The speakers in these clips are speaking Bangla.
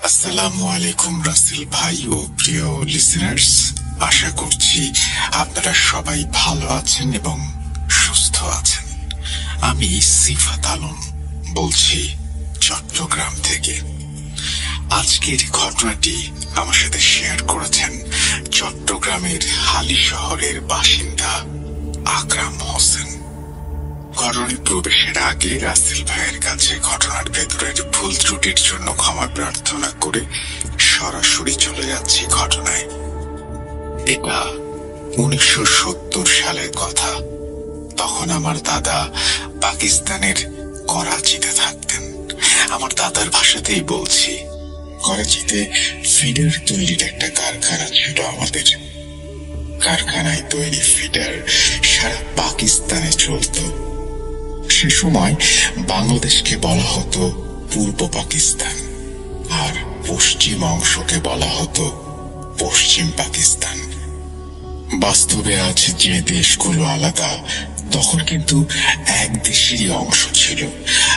আসসালামু আলাইকুম রাসেল ভাই ও প্রিয় লিসেনার্স, আশা করছি আপনারা সবাই ভালো আছেন এবং সুস্থ আছেন। আমি সিফাত আলম বলছি চট্টগ্রাম থেকে। আজকের ঘটনাটি আমার সাথে শেয়ার করেছেন চট্টগ্রামের হালি শহরের বাসিন্দা আকরাম হোসেন। ঘটনায় প্রবেশের আগে রাসেল ভাইয়ের কাছে ঘটনার ভেতরের ভুল ত্রুটির জন্য ক্ষমা প্রার্থনা করে সরাসরি চলে যাচ্ছি ঘটনায়। এটা 1970 সালের কথা। তখন আমার দাদা পাকিস্তানের করাচিতে থাকতেন। আমার দাদার ভাষাতেই বলছি। করাচিতে ফিডার তৈরির একটা কারখানা ছিল আমাদের। কারখানায় তৈরি ফিডার সারা পাকিস্তানে চলতো। সে সময় বাংলাদেশকে বলা হতো পূর্ব পাকিস্তান, আর পশ্চিম অংশকে বলা হতো পশ্চিম পাকিস্তান। বাস্তবে আজ যে দেশগুলো আলাদা, তখন কিন্তু এক দেশেরই অংশ ছিল।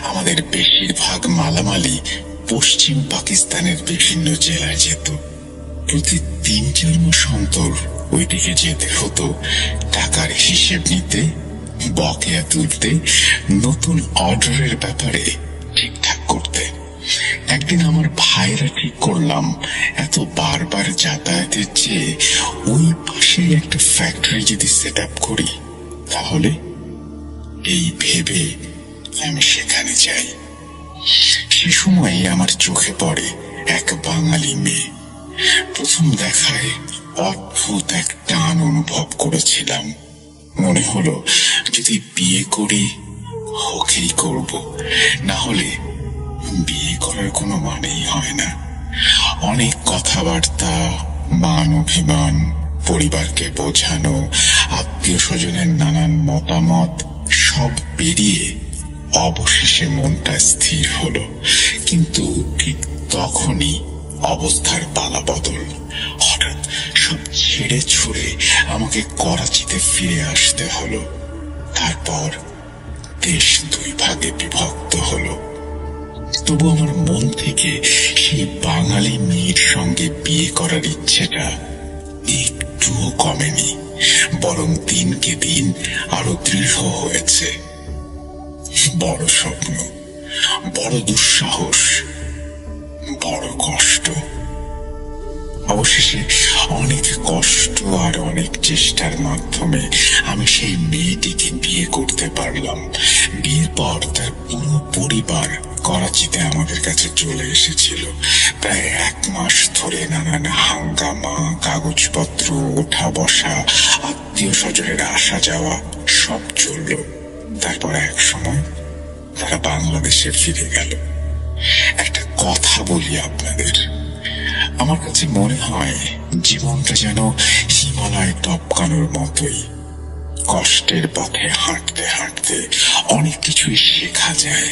আমাদের বেশিরভাগ মালামালই পশ্চিম পাকিস্তানের বিভিন্ন জেলায় যেত। প্রতি 3-4 মাস অন্তর ওইদিকে যেতে হতো টাকার হিসেব নিতে, বকেয়া তুলতে, নতুন অর্ডারের ব্যাপারে ঠিকঠাক করতে। একদিন আমার ভাইরা ঠিক করলাম এত বারবার যাতায়াতের চেয়ে ওই পাশে একটা ফ্যাক্টরি যদি সেট আপ করি, তাহলে এই ভেবে আমি সেখানে যাই। সে সময় আমার চোখে পড়ে এক বাঙালি মেয়ে। প্রথম দেখায় অদ্ভুত এক টান অনুভব করেছিলাম। মনে হলো যদি বিয়ে করি ওকেই করব, না হলে বিয়ে করার কোনো মানেই হয় না। অনেক কথাবার্তা, মান অভিমান, পরিবারকে বোঝানো, আত্মীয় স্বজনের নানান মতামত সব পেরিয়ে অবশেষে মনটা স্থির হলো। কিন্তু ঠিক তখনই অবস্থার পালাবদল। হঠাৎ সব ছেড়ে ছুড়ে আমাকে করাচিতে ফিরে আসতে হলো। তারপর দেশ 2 ভাগে বিভক্ত হলো। তবু আমার মন থেকে সেই বাঙালি মেয়ের সঙ্গে বিয়ে করার ইচ্ছেটা একটুও কমেনি, বরং দিনকে দিন আরো দৃঢ় হয়েছে। বড় স্বপ্ন, বড় দুঃসাহস, বড় কষ্ট। অবশেষে অনেক কষ্ট আর অনেক চেষ্টার মাধ্যমে আমি সেই মেয়েটিকে বিয়ে করতে পারলাম। বিয়ের পর তার পুরো পরিবার করাচিতে আমাদের কাছে চলে এসেছিল। প্রায় 1 মাস ধরে নানান হাঙ্গামা, কাগজপত্র, ওঠা বসা, আত্মীয় স্বজনের আসা যাওয়া সব চলল। তারপর এক সময় তারা বাংলাদেশে ফিরে গেল। একটা কথা বলি আপনাদের, আমার কাছে মনে হয় জীবনটা যেন হিমালয় টপকানোর মতোই। কষ্টের পথে হাঁটতে হাঁটতে অনেক কিছুই শেখা যায়।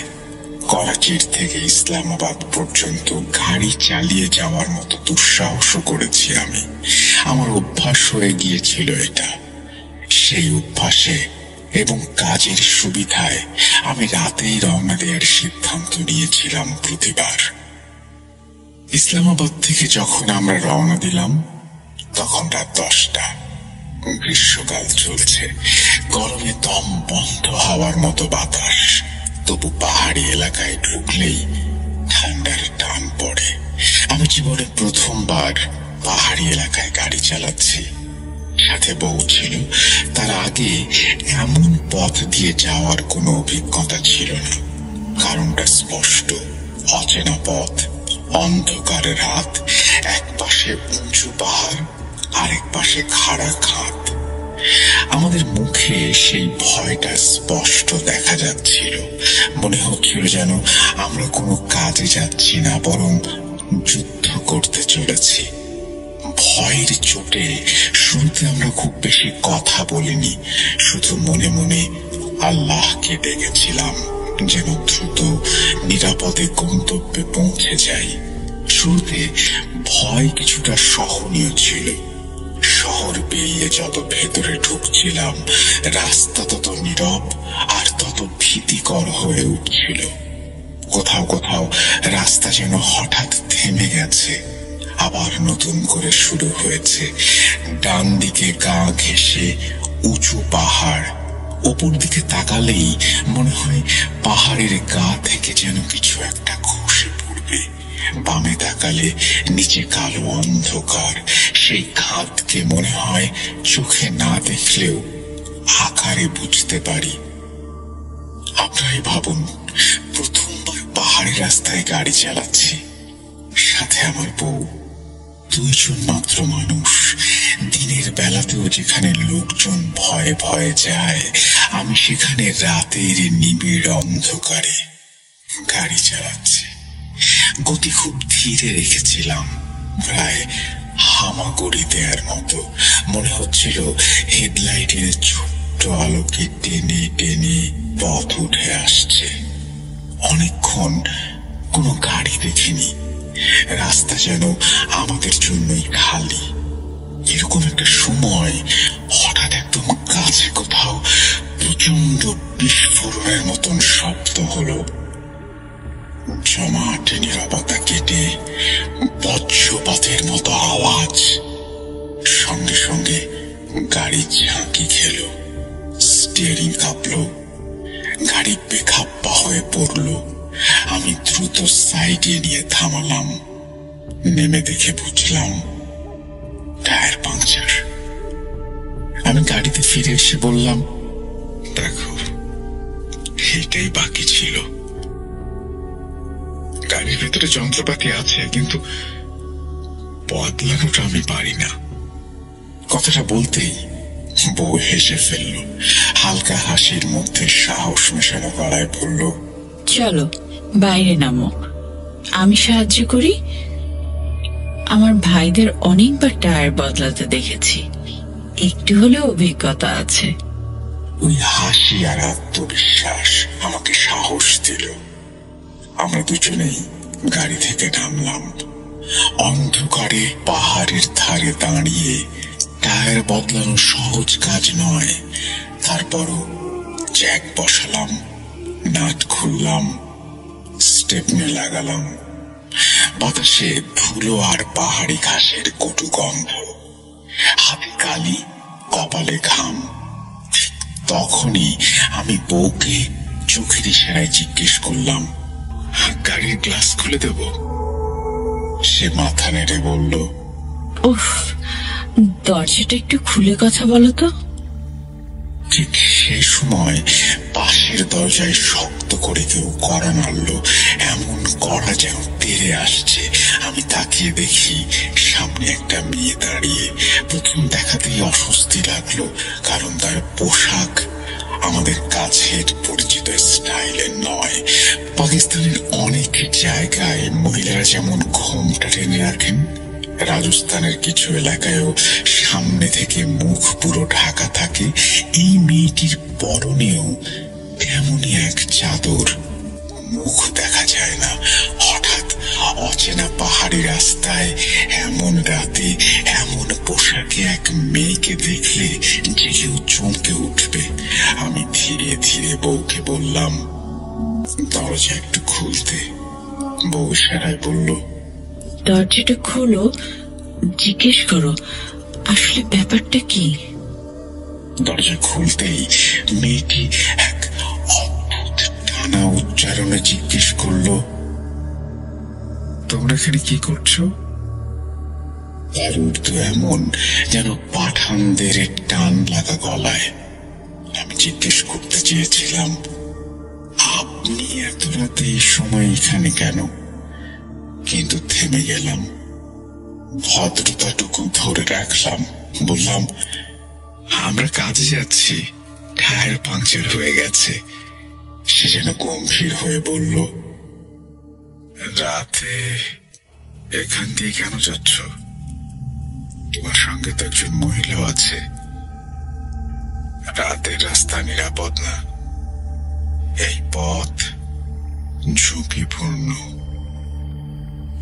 করাচির থেকে ইসলামাবাদ পর্যন্ত গাড়ি চালিয়ে যাওয়ার মতো দুঃসাহস করেছি আমি। আমার অভ্যাস হয়ে গিয়েছিল এটা। সেই অভ্যাসে এবং কাজের সুবিধায় আমি রাতেই রওনা দেওয়ার সিদ্ধান্ত নিয়েছিলাম প্রতিবার। ইসলামাবাদ থেকে যখন আমরা রওনা দিলাম, তখন রাত 10টা। গ্রীষ্মকাল চলছে, গরমে দম বন্ধ হওয়ার মতো বাতাস। তবু পাহাড়ি এলাকায় ঢুকলেই ঠান্ডার টান পড়ে। আমি জীবনে প্রথমবার পাহাড়ি এলাকায় গাড়ি চালাচ্ছি। সাথে বউ ছিল। তার আগে এমন পথ দিয়ে যাওয়ার কোনো অভিজ্ঞতা ছিল না। কারণটা স্পষ্ট, অচেনা পথ, অন্ধকার রাত, এক পাশে উঁচু পাহাড়, আরেক পাশে খাড়া খাদ। আমাদের মুখে সেই ভয়টা স্পষ্ট দেখা যাচ্ছিল। মনে হচ্ছিল যেন আমরা কোনো কাজে যাচ্ছি না, বরং যুদ্ধ করতে চলেছি। ভয়ের চোটে শুরুতে আমরা খুব বেশি কথা বলিনি, শুধু মনে মনে আল্লাহকে ডেকেছিলাম যেন দ্রুত নিরাপদে গন্তব্যে পৌঁছে যাই। শুরুতে ভয় কিছুটা সহনীয় ছিল। শহর পেরিয়ে যত ভেতরে ঢুকছিলাম, রাস্তা তত নীরব আর তত ভীতিকর হয়ে উঠছিল। কোথাও কোথাও রাস্তা যেন হঠাৎ থেমে গেছে, আবার নতুন করে শুরু হয়েছে। ডান দিকে গা ঘেঁষে উঁচু পাহাড়, ওপর দিকে তাকালেই মনে হয় পাহাড়ের গা থেকে যেন কিছু একটা খসে পড়বে। বামে তাকালে নিচে কালো অন্ধকার, সেই খাদকে মনে হয় চোখে না দেখলেও আকারে বুঝতে পারি। আপনারাই ভাবুন, প্রথমবার পাহাড়ি রাস্তায় গাড়ি চালাচ্ছি, সাথে আমার বউ, দুইজন মাত্র মানুষ। দিনের বেলাতেও যেখানে লোকজন ভয়ে ভয়ে যায়, আমি সেখানে রাতের নিবিড় অন্ধকারে গাড়ি চালাচ্ছি। গতি খুব ধীরে রেখেছিলাম, প্রায় হামাগুড়ি দেওয়ার মতো। মনে হচ্ছিল হেডলাইটের ছোট্ট আলোকে টেনে টেনে পথ উঠে আসছে। অনেকক্ষণ কোনো গাড়ি দেখিনি, রাস্তা যেন আমাদের জন্যই খালি। এরকম একটা সময় হঠাৎ একদম কাছে কোথাও প্রচন্ড বিস্ফোরণের মতন শব্দ হলো। জমাট নীরবতা কেটে বজ্রপাতের মতো আওয়াজ, সঙ্গে সঙ্গে গাড়ি ঝাঁকি খেল, স্টিয়ারিং কাঁপল, গাড়ি বেখাপ্পা হয়ে পড়ল। আমি দ্রুত সাইডে নিয়ে থামালাম। নেমে দেখে বুঝলাম টায়ার পাংচার। আমি গাড়িতে ফিরে এসে বললাম, দেখো, এটাই বাকি ছিল। গাড়ির ভেতরে যন্ত্রপাতি আছে, কিন্তু বদলানোটা আমি পারি না। কথাটা বলতেই বউ হেসে ফেলল, হালকা হাসির মধ্যে সাহস মেশানো গলায় বলল, চলো বাইরে নামো, আমি সাহায্য করি। আমার ভাইদের অনেকবার টায়ার বদলাতে দেখেছি, একটু হলেও অভিজ্ঞতা আছে। ওই হাসি আর আত্মবিশ্বাস আমাকে সাহস দিল। আমরা দুজনেই গাড়ি থেকে নামলাম। অন্ধকারে পাহাড়ের ধারে দাঁড়িয়ে টায়ার বদলানো সহজ কাজ নয়। তারপরও জ্যাক বসালাম, নাট খুললাম, স্টেপনি লাগালাম। বাতাসে ধুলো আর পাহাড়ি ঘাসের কটু গন্ধ, হাতে কালি, কপালে ঘাম। তখনই আমি বউকে চোখের ইশারায় জিজ্ঞেস করলাম, গাড়ির গ্লাস খুলে দেব? সে মাথা নেড়ে বলল, উফ, দরজাটা একটু খুলে কথা বলো তো। ঠিক সেই সময় পাশের দরজায় শক্ত করে কেউ কড়া নাড়ল, এমন কড়া যেন তেড়ে আসছে। আমি তাকিয়ে দেখি সামনে একটা মেয়ে দাঁড়িয়ে। প্রথম দেখাতেই অস্বস্তি লাগলো, কারণ তার পোশাক আমাদের কাছের পরিচিত স্টাইলের নয়। পাকিস্তানের অনেক জায়গায় মহিলারা যেমন ঘোমটা টেনে রাখেন, রাজস্থানের কিছু এলাকায়ও সামনে থেকে মুখ পুরো ঢাকা থাকে। এই মেয়েটির পরনেও তেমনই এক চাদর, মুখ দেখা যায় না। হঠাৎ অচেনা পাহাড়ি রাস্তায় এমন রাতে এমন পোশাকে এক মেয়েকে দেখলে যে কেউ চমকে উঠবে। আমি ধীরে ধীরে বউকে বললাম, দরজা একটু খুলতে। বউ ইশারায় বলল, দরজাটা খোলো, জিজ্ঞেস করো আসলে ব্যাপারটা কি। দরজা খুলতেই মেয়েটি এক অদ্ভুত টানা উচ্চারণে জিজ্ঞেস করলো, তোমরা এখানে কি করছো? তার উর্দু এমন যেন পাঠানদের টান লাগা গলায়। আমি জিজ্ঞেস করতে চেয়েছিলাম, আপনি এত রাতে এই সময় এখানে কেন? কিন্তু থেমে গেলাম, ভদ্রতাটুকু ধরে রাখলাম। বললাম, আমরা কাজে যাচ্ছি, টায়ার পাংচার হয়ে গেছে। সে যেন গম্ভীর হয়ে বলল, রাতে এখান দিয়ে কেন যাচ্ছ? তোমার সঙ্গে তো একজন মহিলাও আছে। রাতের রাস্তা নিরাপদ না, এই পথ ঝুঁকিপূর্ণ।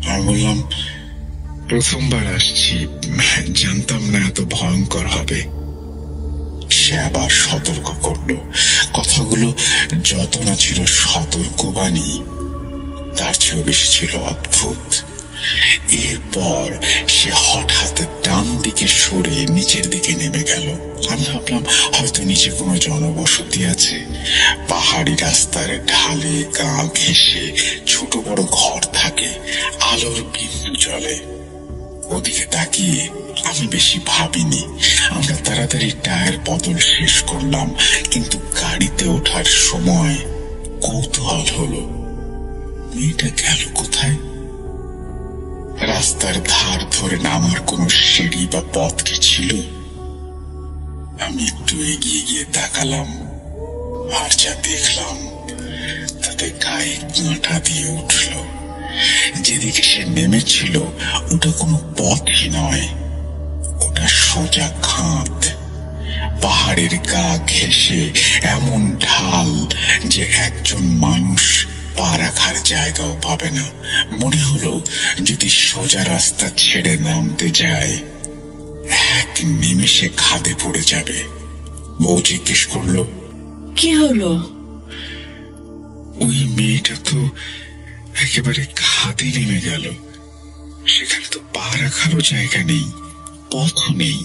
আমি বললাম, প্রথমবার আসছি, জানতাম না এত ভয়ঙ্কর হবে। সে আবার সতর্ক করলো। কথাগুলো যত না ছিল সতর্কবাণী, তার চেয়েও বেশি ছিল অদ্ভুত। এরপর সে হঠাৎ ডান দিকে সরে নিচের দিকে নেমে গেল। আমি ভাবলাম হয়তো নিচে কোনো জনবসতি আছে। পাহাড়ি রাস্তার ঢালে গা ঘেঁষে ছোট বড় ঘর থাকে, আলোর বিন্দু জ্বলে। ওদিকে তাকিয়ে আমি বেশি ভাবিনি। আমরা তাড়াতাড়ি টায়ার বদল শেষ করলাম, কিন্তু গাড়িতে ওঠার সময় কৌতূহল হলো, মেয়েটা গেল কোথায়? রাস্তার ধার ধরে নামার কোনো সিঁড়ি বা পথ কি ছিল? আমি একটু এগিয়ে গিয়ে তাকালাম, আর যা দেখলাম তাতে গায়ে কাঁটা দিয়ে উঠল। যেদিকে সে নেমেছিল ওটা কোনো পথই নয়, ওটা সোজা খাদ। পাহাড়ের গা ঘেঁষে এমন ঢাল যে একজন মানুষ পা রাখার জায়গাও পাবে না। মনে হলো যদি সোজা রাস্তা ছেড়ে নামতে যায় এক নিমেষে খাদে পড়ে যাবে। বউ জিজ্ঞেস করলো, কি হলো? ওই মেয়েটা তো একেবারে খাদে নেমে গেল। সেখানে তো পা রাখারও জায়গা নেই, পথও নেই।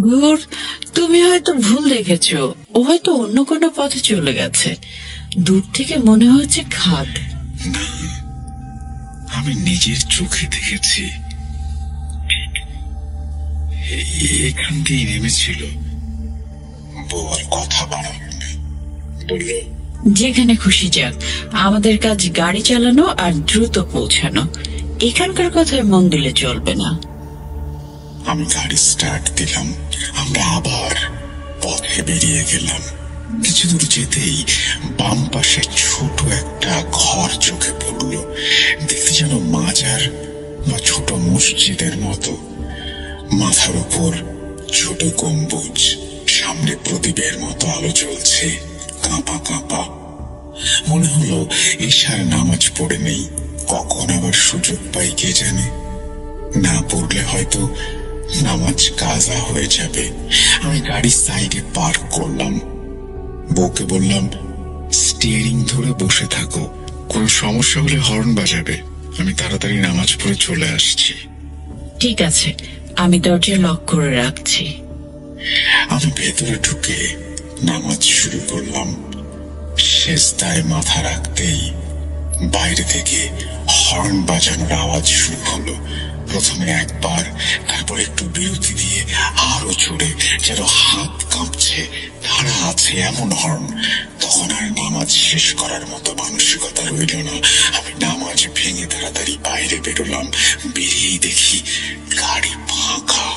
ঘোর, তুমি হয়তো ভুল দেখেছো। ও হয়তো অন্য কোনো পথে চলে গেছে। দূর থেকে মনে হচ্ছে খাদ। না, আমি নিজের চোখে দেখেছি, এখান দিয়ে নেমেছিল। বউ আর কথা বাড়ালো না, বলল, যেখানে খুশি যাক, আমাদের কাজ গাড়ি চালানো আর দ্রুত পৌঁছানো। এখানকার কথায় মন দিলে চলবে না। আমি গাড়ি স্টার্ট দিলাম। আমরা আবার পথে বেরিয়ে গেলাম। কিছু দূর যেতেই বাম পাশে ছোট একটা ঘর চোখে পড়ল। দেখতে যেন মাজার বা ছোট মসজিদের মতো। মাথার উপর ছোট গম্বুজ, সামনে প্রদীপের মতো আলো জ্বলছে, কাঁপা কাঁপা। মনে হলো ঈশার নামাজ পড়ে নেই, কখন আবার সুযোগ পাই কে জানে। না পড়লে হয়তো নামাজ কাজা হয়ে যাবে। আমি গাড়ি সাইডে পার্ক করলাম। বউকে বললাম, স্টিয়ারিং ধরে বসে থাকো, কোনো সমস্যা হলে হর্ন বাজাবে। আমি তাড়াতাড়ি নামাজ পড়ে চলে আসছি। ঠিক আছে, আমি দরজা লক করে রাখছি। আমি ভেতরে ঢুকে নামাজ শুরু করলাম। সেজদায় মাথা রাখতেই বাইরে থেকে হর্ন বাজানোর আওয়াজ শুরু হলো। প্রথমে একবার, তারপর একটু বিরতি দিয়ে আরো জোরে, যেন হাত কাঁপছে, ধারা আছে এমন হর্ন। তখন আর নামাজ শেষ করার মতো মানসিকতা রইল না। আমি নামাজ ভেঙে তাড়াতাড়ি বাইরে বেরোলাম। বেরিয়েই দেখি গাড়ি ফাঁকা।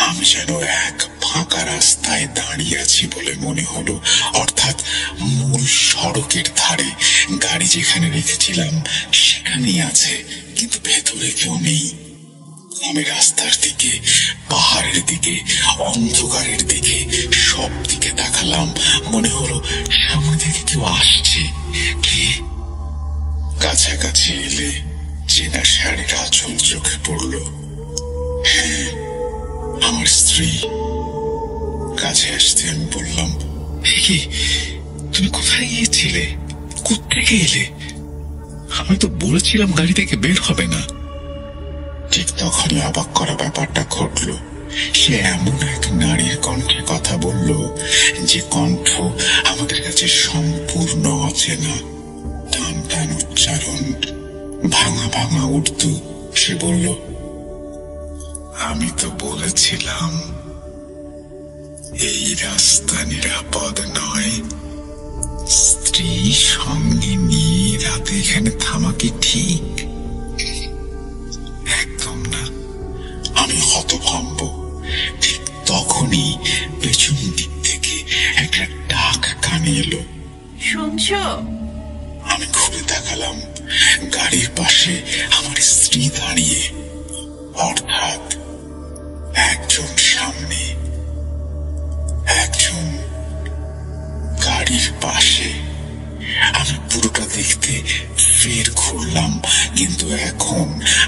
আমি যেন এক ফাঁকা রাস্তায় দাঁড়িয়ে আছি বলে মনে হলো, অর্থাৎ মূল সড়কের ধারে। গাড়ি যেখানে রেখেছিলাম সেখানেই আছে, কিন্তু ভেতরে কেউ নেই। আমি রাস্তার দিকে, পাহাড়ের দিকে, অন্ধকারের দিকে, সব দিকে তাকালাম। মনে হলো সামনে থেকে কেউ আসছে। কে? কাছাকাছি এলে চেনা শাড়ির আঁচল চোখে পড়ল। হ্যাঁ, আমার স্ত্রী। কাছে আসতে আমি বললাম, কি তুমি কোথায় গিয়েছিলে? কোত্থেকে এলে? আমি তো বলেছিলাম গাড়ি থেকে বের হবে না। ঠিক তখনই অবাক করা ব্যাপারটা ঘটল। সে এমন এক নারীর কণ্ঠে কথা বলল যে কণ্ঠ আমাদের কাছে সম্পূর্ণ অচেনা। টান টান উচ্চারণ, ভাঙা ভাঙা উর্দু। সে বলল, আমি তো বলেছিলাম এই রাস্তা নিরাপদ নয়। স্ত্রী সঙ্গে নিয়ে রাতে এখানে থামা কি ঠিক? একদম না। আমি হতভম্ব। ঠিক তখনই পেছন দিক থেকে একটা ডাক কানে এলো, শুনছো? আমি ঘুরে তাকালাম। গাড়ির পাশে আমার স্ত্রী দাঁড়িয়ে, অর্থাৎ একজন সামনে, একজন গাড়ির পাশে। আমি পুরোটা দেখতে ফের ঘুরলাম, কিন্তু এখন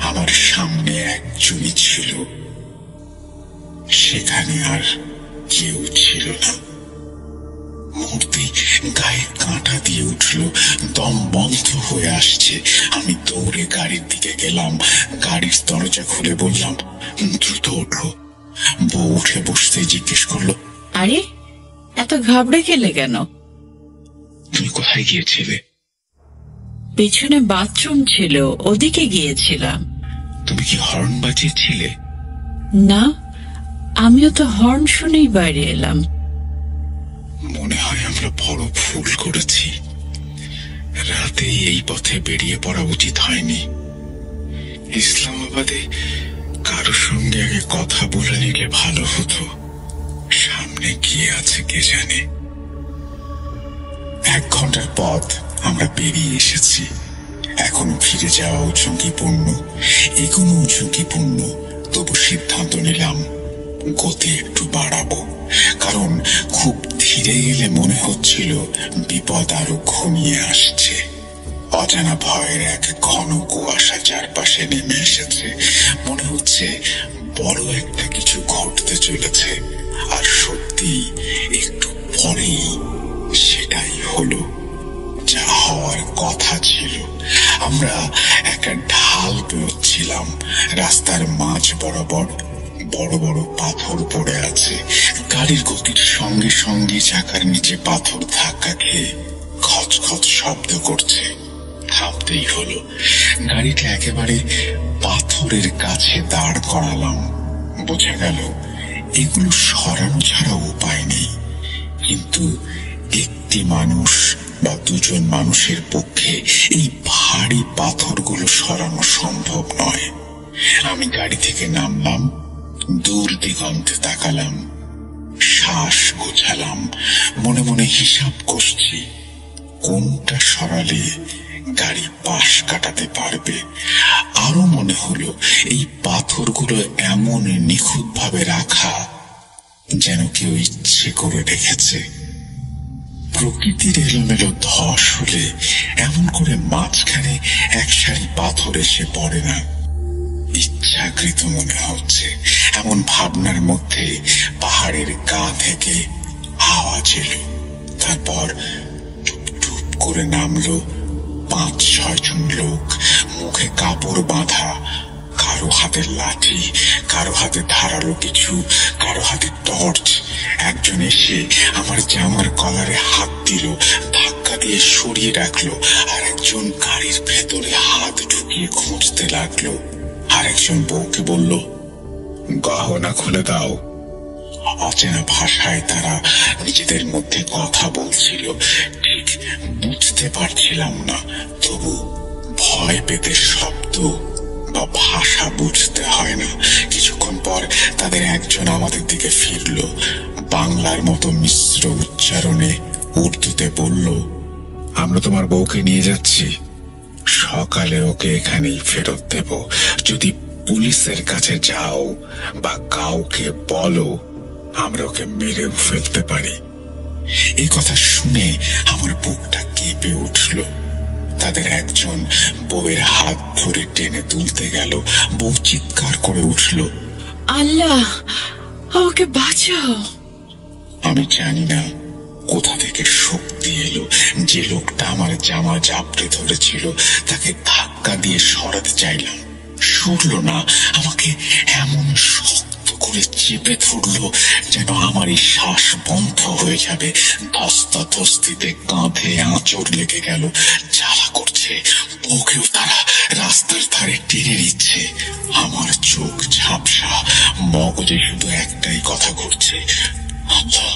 আমার সামনে একজনই ছিল, সেখানে আর কেউ ছিল না। মুহূর্তেই গায়ে কাঁটা দিয়ে উঠল, দম বন্ধ হয়ে আসছে। আমি দৌড়ে গাড়ির দিকে গেলাম, গাড়ির দরজা খুলে বললাম, দ্রুত ওঠো। বউ উঠে বসতে জিজ্ঞেস করলো, আরে এত ঘাবড়ে গেলে কেন? তুমি কোথায় গিয়েছিলে? পেছনে বাথরুম ছিল, ওদিকে গিয়েছিলাম। তুমি কি হর্ন বাজিয়েছিলে? না, আমিও তো হর্ন শুনেই বাইরে এলাম। মনে হয় আমরা বড় ভুল করেছি। রাতেই এই পথে বেরিয়ে পড়া উচিত হয়নি। ইসলামাবাদে কারো সঙ্গে আগে কথা বলে নিলে ভালো হতো। সামনে কি আছে কে জানে। 1 ঘন্টার পথ আমরা পেরিয়ে এসেছি। এখনো ফিরে যাওয়াও ঝুঁকিপূর্ণ, এগোনো ঝুঁকিপূর্ণ। তবু সিদ্ধান্ত নিলাম গতি একটু বাড়াবো, কারণ খুব ধীরে গেলে মনে হচ্ছিল বিপদ আরো ঘনিয়ে আসছে। অজানা ভয়ের এক ঘন কুয়াশা চারপাশে নেমে এসেছে। মনে হচ্ছে বড় একটা কিছু ঘটতে চলেছে, আর সত্যি একটু পরেই সেটাই হলো, যা হওয়ার কথা ছিল। আমরা একটা ঢাল পেরোচ্ছিলাম। রাস্তার মাঝ বরাবর বড় বড় পাথর পড়ে আছে। গাড়ির গতির সঙ্গে সঙ্গে চাকার নিচে পাথর ধাক্কা খেয়ে খচখচ শব্দ করছে। থামতেই হলো। গাড়িটা একেবারে পাথরের কাছে দাঁড় করালাম। বোঝা গেল এগুলো সরানো ছাড়া উপায় নেই, কিন্তু একটি মানুষ বা 2জন মানুষের পক্ষে এই ভারী পাথরগুলো সরানো সম্ভব নয়। আমি গাড়ি থেকে নামলাম, দূর দিগন্তে তাকালাম, শ্বাস গোছালাম, মনে মনে হিসাব করছি কোনটা সরালে গাড়ি পাশ কাটাতে পারবে। আরো মনে হলো এই পাথরগুলো এমন নিখুঁত ভাবে রাখা যেন কেউ ইচ্ছে করে রেখেছে। প্রকৃতির এলোমেলো ধস হলে এমন করে মাঝখানে এক সারি পাথর এসে পড়ে না। ইচ্ছাকৃত মনে হচ্ছে। এমন ভাবনার মধ্যে পাহাড়ের গা থেকে আওয়াজ এলো। তারপর টুপ টুপ করে নামলো 5-6 জন লোক, মুখে কাপড় বাঁধা, কারো হাতে লাঠি, কারো হাতে ধারালো কিছু, কারো হাতে টর্চ। একজন এসে আমার জামার কলারে হাত দিল, ধাক্কা দিয়ে সরিয়ে রাখলো। আর একজন গাড়ির ভেতরে হাত ঢুকিয়ে খুঁজতে লাগলো। আর একজন বউকে বলল, গহনা খুলে দাও। অচেনা ভাষায় তারা নিজেদের মধ্যে কথা বলছিল, ঠিক বুঝতে পারছিলাম না। তবু ভয় পেতে শব্দ বা ভাষা বুঝতে হয় না। কিছুক্ষণ পর তাদের একজন আমাদের দিকে ফিরল, বাংলার মতো মিশ্র উচ্চারণে উর্দুতে বলল, আমরা তোমার বউকে নিয়ে যাচ্ছি, সকালে ওকে এখানেই ফেরত দেব। যদি পুলিশের কাছে যাও বা কাউকে বলো, আমরা ওকে মেরেও ফেলতে পারি। এই কথা শুনে আমার বুকটা কেঁপে উঠল। তাদের একজন বউয়ের হাত ধরে টেনে তুলতে গেল। বউ চিৎকার করে উঠল, আল্লাহ, আমাকে বাঁচাও। আমি জানি না কোথা থেকে শক্তি এলো। যে লোকটা আমার জামা জাপটে ধরেছিল তাকে ধাক্কা দিয়ে সরাতে চাইলাম, সরল না। আমাকে এমন শক্ত করে চেপে ধরলো যেন আমার এই শ্বাস বন্ধ হয়ে যাবে। ধস্তাধস্তিতে কাঁধে আঁচড় লেগে গেল। জ্বালা করছে। ওকেও তারা রাস্তার ধারে টেনে নিচ্ছে। আমার চোখ ঝাপসা, মগজে শুধু একটাই কথা ঘুরছে, আল্লাহ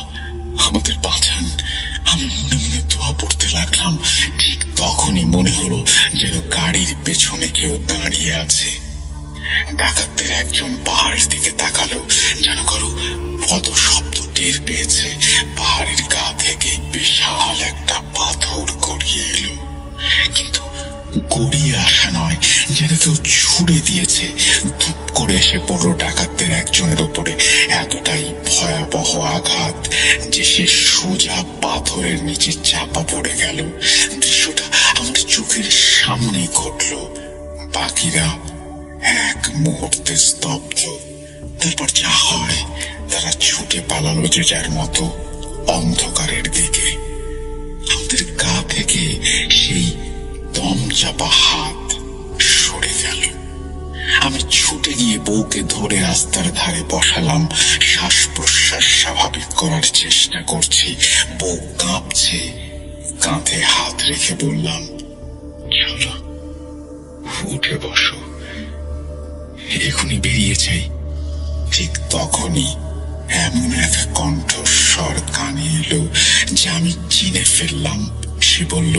আমাদের বাঁচান। আমি মনে মনে দোয়া পড়তে লাগলাম। ঠিক তখনই মনে হলো যেন গাড়ির পেছনে কেউ দাঁড়িয়ে আছে। ডাকাতদের একজন পাহাড়ের দিকে তাকালো, যেন কারো পদ শব্দ টের পেয়েছে। পাহাড়ের গা থেকে বিশাল একটা পাথর গড়িয়ে এলো, কিন্তু গড়িয়ে আসা নয়, যেন কেউ ছুড়ে দিয়েছে। ধূপ করে এসে পড়ল ডাকাতদের একজনের উপরে। এতটাই ভয়াবহ আঘাত যে সে সোজা পাথরের নিচে চাপা পড়ে গেল। দৃশ্যটা আমার চোখের সামনে ঘটল। বাকিরা এক মুহূর্তে স্তব্ধ। তারপর যা হয়, তারা ছুটে পালালো যে যার মতো। অন্ধকারের দিকে। আমাদের গা থেকে সেই দম চাপা হাত সরে গেল। আমি ছুটে গিয়ে বউকে ধরে রাস্তার ধারে বসালাম। শ্বাস প্রশ্বাস স্বাভাবিক করার চেষ্টা করছি। বউ কাঁপছে। কাঁধে হাত রেখে বললাম, চলো উঠে বসো, এখনই বেরিয়ে যাই। ঠিক তখনই এমন এক কণ্ঠস্বর কানে এলো যে আমি চিনে ফেললাম। সে বলল,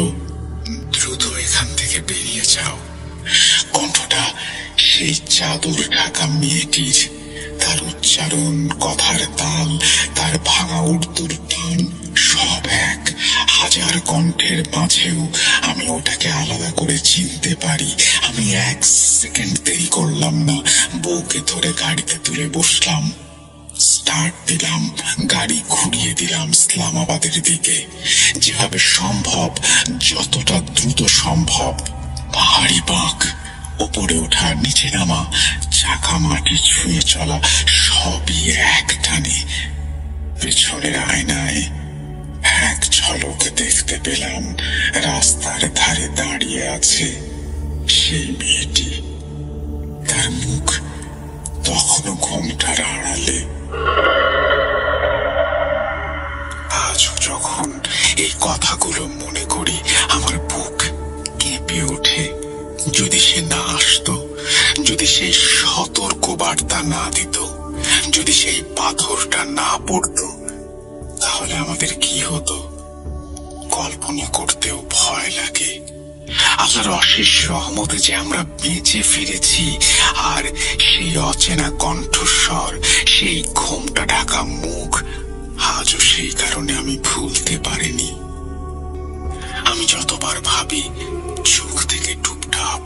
দ্রুত এখান থেকে বেরিয়ে যাও। কণ্ঠটা সেই চাদর ঢাকা মেয়েটির। তার উচ্চারণ, কথার তাল, তার ভাঙা উর্দুর টান সব এক। হাজার কণ্ঠের মাঝেও আমি ওটাকে আলাদা করে চিনতে পারি। আমি এক সেকেন্ড দেরি করলাম না। বউকে ধরে গাড়িতে তুলে বসলাম। স্টার্ট দিলাম, গাড়ি ঘুরিয়ে দিলাম ইসলামাবাদের দিকে। যেভাবে সম্ভব, যতটা দ্রুত সম্ভব। পাহাড়ি বাঁক, ওপরে ওঠা, নিচে নামা, চাকা মাটি ছুঁয়ে চলা, সবই এক টানে। পেছনের আয়নায় এক ঝলক দেখতে পেলাম রাস্তার ধারে দাঁড়িয়ে আছে সেই মেয়েটি। তার মুখ তখনও ঘোমটার আড়ালে। আজও যখন এই কথাগুলো মনে করি আমার বুক কেঁপে ওঠে। যদি সে না আসতো, যদি সেই সতর্ক বার্তা না দিত, যদি সেই পাথরটা না পড়তো, তাহলে আমাদের কি হতো কল্পনা করতেও ভয় লাগে। আল্লাহর অশেষ রহমতে যে আমরা বেঁচে ফিরেছি, আর সেই অচেনা কণ্ঠস্বর, সেই ঘোমটা ঢাকা মুখ আজও সেই কারণে আমি ভুলতে পারিনি। আমি যতবার ভাবি, চোখ থেকে টুপটাপ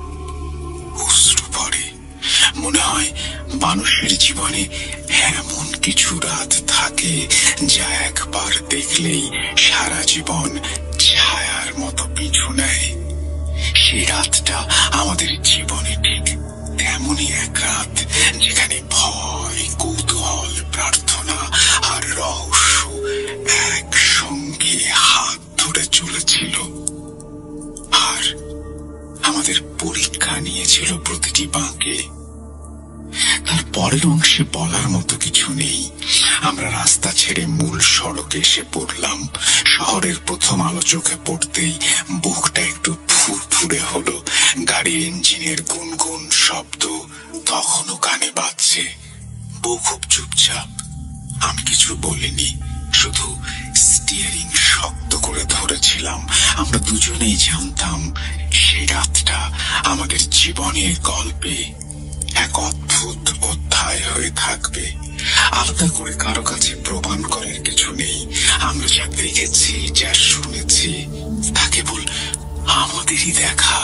অশ্রু পড়ে। মনে হয় মানুষের জীবনে এমন কিছু রাত থাকে যা একবার দেখলেই সারা জীবন ছায়ার মতো পিছু নেয়। সেই রাতটা আমাদের জীবনে ঠিক তেমনই এক রাত, যেখানে ভয়, কৌতূহল, প্রার্থনা আর রহস্য একসঙ্গে হাত ধরে চলেছিল। আর আমাদের পরীক্ষা নিয়েছিল প্রতিটি বাঁকে। তার পরের অংশে বলার মতো কিছু নেই। আমরা রাস্তা ছেড়ে মূল সড়কে এসে পড়লাম। শহরের প্রথম আলো চোখে পড়তেই বুকটা একটু ফুরফুরে হলো। গাড়ির ইঞ্জিনের গুনগুন শব্দ তখনও কানে বাজছে। বউ খুব চুপচাপ। আমি কিছু বলিনি, শুধু স্টিয়ারিং শক্ত করে ধরেছিলাম। আমরা দুজনেই জানতাম সেই রাতটা আমাদের জীবনের গল্পে এক অদ্ভুত অধ্যায় হয়ে থাকবে। আলাদা করে কারো কাছে প্রমাণ করার কিছু নেই। আমরা যা দেখেছি, যা শুনেছি, তা কেবল আমাদেরই দেখা,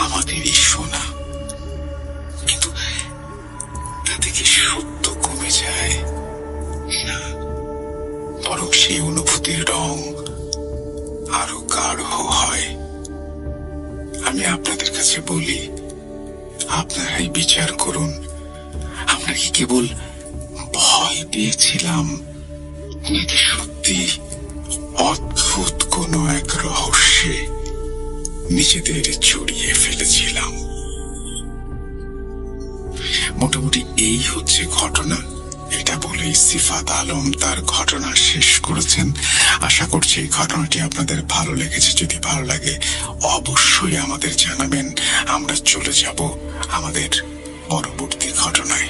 আমাদেরই শোনা। কিন্তু তাতে কি সত্য কমে যায় না, বরং সেই অনুভূতির রং আরো গাঢ় হয়। আমি আপনাদের কাছে বলি, আপনারাই বিচার করুন। আমরা কি কেবল ভয় পেয়েছিলাম, নাকি সত্যি অদ্ভুত কোনো এক রহস্যে নিজেদের জড়িয়ে ফেলেছিলাম? মোটামুটি এই হচ্ছে ঘটনা। এটা বলেই সিফাত আলম তার ঘটনা শেষ করেছেন। আশা করছি এই ঘটনাটি আপনাদের ভালো লেগেছে। যদি ভালো লাগে অবশ্যই আমাদের জানাবেন। আমরা চলে যাব আমাদের পরবর্তী ঘটনায়।